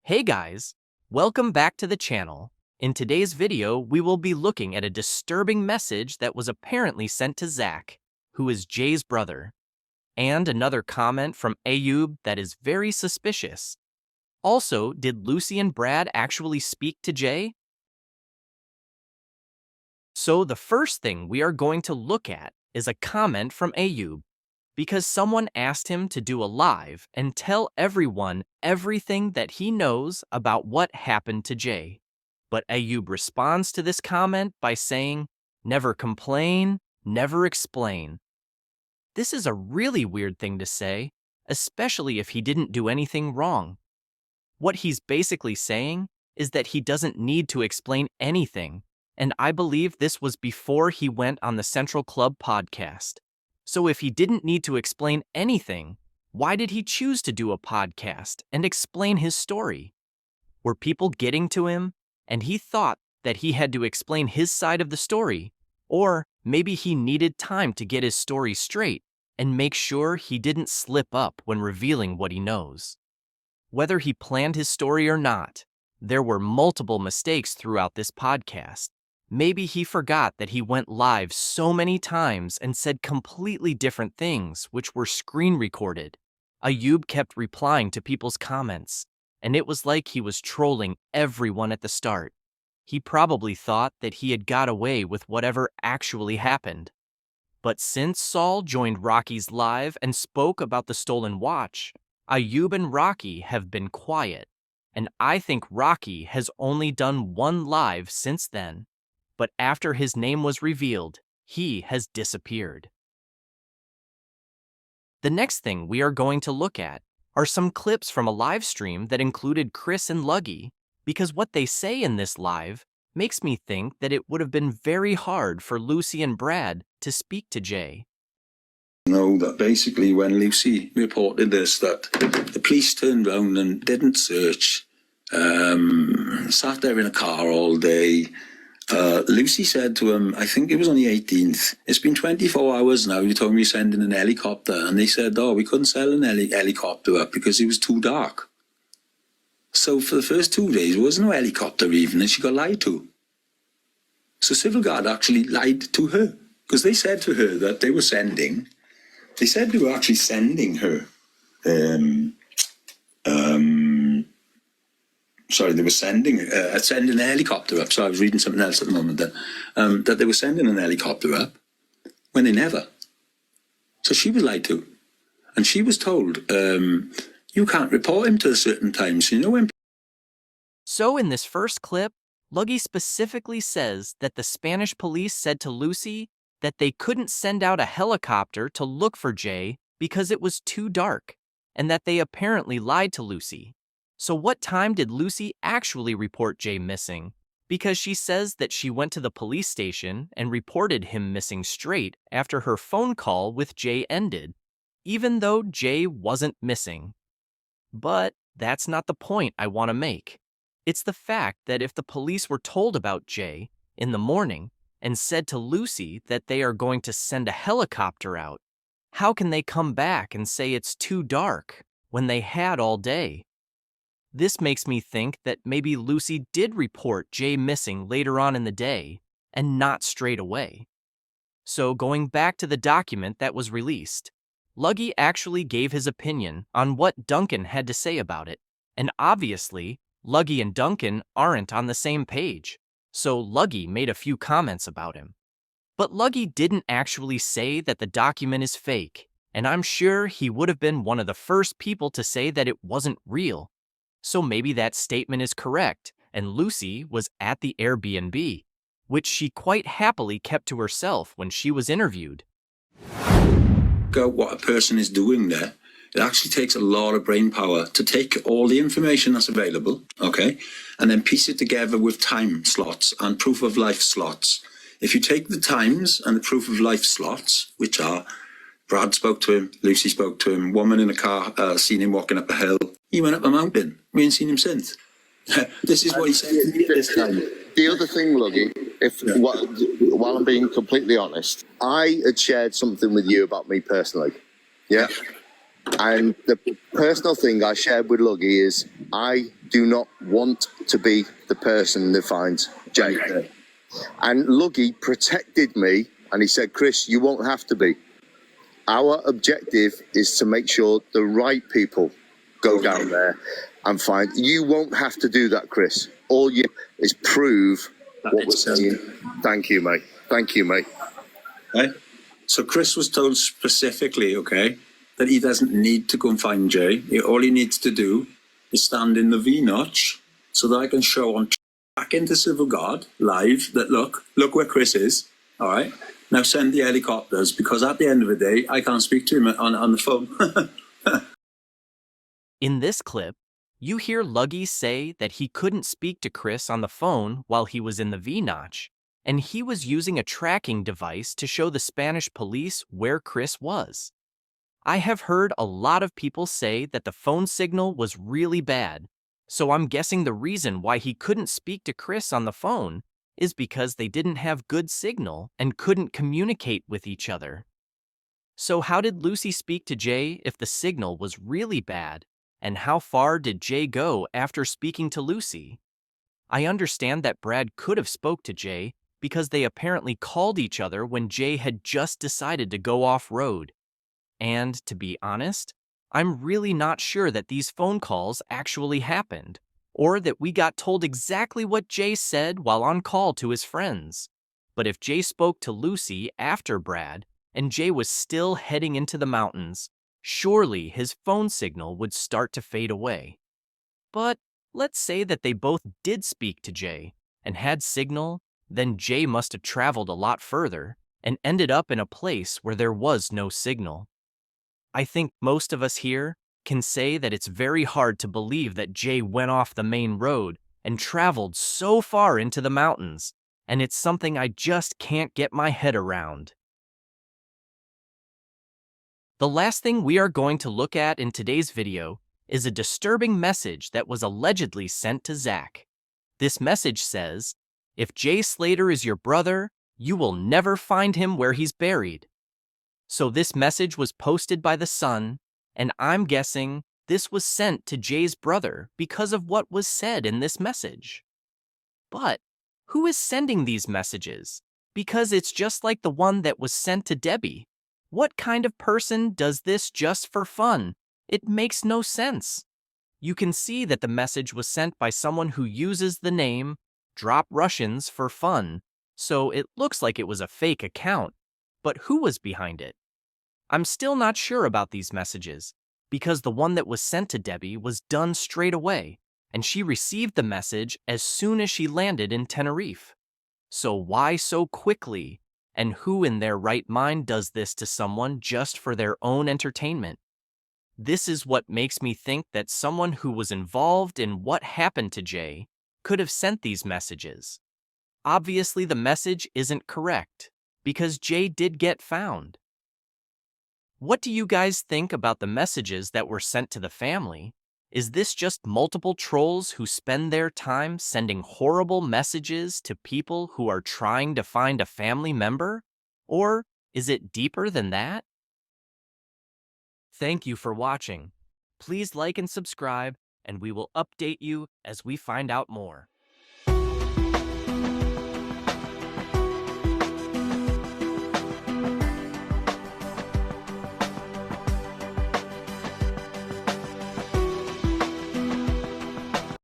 Hey guys, welcome back to the channel. In today's video, we will be looking at a disturbing message that was apparently sent to Zach, who is Jay's brother, and another comment from Ayub that is very suspicious. Also, did Lucy and Brad actually speak to Jay? So the first thing we are going to look at is a comment from Ayub, because someone asked him to do a live and tell everyone everything that he knows about what happened to Jay. But Ayub responds to this comment by saying, "Never complain, never explain." This is a really weird thing to say, especially if he didn't do anything wrong. What he's basically saying is that he doesn't need to explain anything, and I believe this was before he went on the Central Club podcast. So if he didn't need to explain anything, why did he choose to do a podcast and explain his story? Were people getting to him, and he thought that he had to explain his side of the story? Or maybe he needed time to get his story straight and make sure he didn't slip up when revealing what he knows. Whether he planned his story or not, there were multiple mistakes throughout this podcast. Maybe he forgot that he went live so many times and said completely different things which were screen recorded. Ayub kept replying to people's comments, and it was like he was trolling everyone at the start. He probably thought that he had got away with whatever actually happened. But since Saul joined Rocky's live and spoke about the stolen watch, Ayub and Rocky have been quiet, and I think Rocky has only done one live since then. But after his name was revealed, he has disappeared. The next thing we are going to look at are some clips from a live stream that included Chris and Luggy, because what they say in this live makes me think that it would have been very hard for Lucy and Brad to speak to Jay. Know that basically when Lucy reported this, that the police turned around and didn't search, sat there in a car all day. Lucy said to him, I think it was on the 18th, it's been 24 hours now, you told me you're sending an helicopter. And they said, oh, we couldn't sell an helicopter up because it was too dark. So for the first 2 days, there was no helicopter even, and she got lied to. So Civil Guard actually lied to her, because they said to her that they were actually sending her, they were sending a helicopter up. So I was reading something else at the moment that they were sending an helicopter up when they never. So she was lied to, and she was told, you can't report him to a certain time. So you know when. So in this first clip, Luggy specifically says that the Spanish police said to Lucy that they couldn't send out a helicopter to look for Jay because it was too dark, and that they apparently lied to Lucy. So what time did Lucy actually report Jay missing? Because she says that she went to the police station and reported him missing straight after her phone call with Jay ended, even though Jay wasn't missing. But that's not the point I want to make. It's the fact that if the police were told about Jay in the morning and said to Lucy that they are going to send a helicopter out, how can they come back and say it's too dark when they had all day? This makes me think that maybe Lucy did report Jay missing later on in the day and not straight away. So going back to the document that was released, Luggy actually gave his opinion on what Duncan had to say about it, and obviously, Luggy and Duncan aren't on the same page, so Luggy made a few comments about him. But Luggy didn't actually say that the document is fake, and I'm sure he would have been one of the first people to say that it wasn't real. So maybe that statement is correct, and Lucy was at the Airbnb, which she quite happily kept to herself when she was interviewed. What a person is doing there, it actually takes a lot of brain power to take all the information that's available, okay, and then piece it together with time slots and proof of life slots. If you take the times and the proof of life slots, which are Brad spoke to him, Lucy spoke to him, woman in a car seen him walking up a hill, he went up a mountain. We ain't seen him since. This is what he said to me at this time. The other thing, Luggy, while I'm being completely honest, I had shared something with you about me personally. Yeah? And the personal thing I shared with Luggy is I do not want to be the person that finds Jay. Okay. And Luggy protected me, and he said, Chris, you won't have to be. Our objective is to make sure the right people go down there and find. You won't have to do that, Chris. All you is prove what we're saying. Thank you, mate. Thank you, mate. Okay. So Chris was told specifically, okay, that he doesn't need to go and find Jay. All he needs to do is stand in the V notch so that I can show on back into Civil Guard live that look where Chris is. All right. Now send the helicopters, because at the end of the day, I can't speak to him on the phone. In this clip, you hear Luggy say that he couldn't speak to Chris on the phone while he was in the V-notch, and he was using a tracking device to show the Spanish police where Chris was. I have heard a lot of people say that the phone signal was really bad, so I'm guessing the reason why he couldn't speak to Chris on the phone is because they didn't have good signal and couldn't communicate with each other. So how did Lucy speak to Jay if the signal was really bad? And how far did Jay go after speaking to Lucy? I understand that Brad could have spoke to Jay because they apparently called each other when Jay had just decided to go off-road. And, to be honest, I'm really not sure that these phone calls actually happened, or that we got told exactly what Jay said while on call to his friends. But if Jay spoke to Lucy after Brad, and Jay was still heading into the mountains, surely his phone signal would start to fade away. But let's say that they both did speak to Jay and had signal, then Jay must have traveled a lot further and ended up in a place where there was no signal. I think most of us here can say that it's very hard to believe that Jay went off the main road and traveled so far into the mountains, and it's something I just can't get my head around. The last thing we are going to look at in today's video is a disturbing message that was allegedly sent to Zach. This message says, "If Jay Slater is your brother, you will never find him where he's buried." So this message was posted by the Sun, and I'm guessing this was sent to Jay's brother because of what was said in this message. But who is sending these messages? Because it's just like the one that was sent to Debbie. What kind of person does this just for fun? It makes no sense. You can see that the message was sent by someone who uses the name Drop Russians for fun, so it looks like it was a fake account. But who was behind it? I'm still not sure about these messages, because the one that was sent to Debbie was done straight away, and she received the message as soon as she landed in Tenerife. So why so quickly? And who in their right mind does this to someone just for their own entertainment? This is what makes me think that someone who was involved in what happened to Jay could have sent these messages. Obviously, the message isn't correct, because Jay did get found. What do you guys think about the messages that were sent to the family? Is this just multiple trolls who spend their time sending horrible messages to people who are trying to find a family member? Or is it deeper than that? Thank you for watching. Please like and subscribe, and we will update you as we find out more.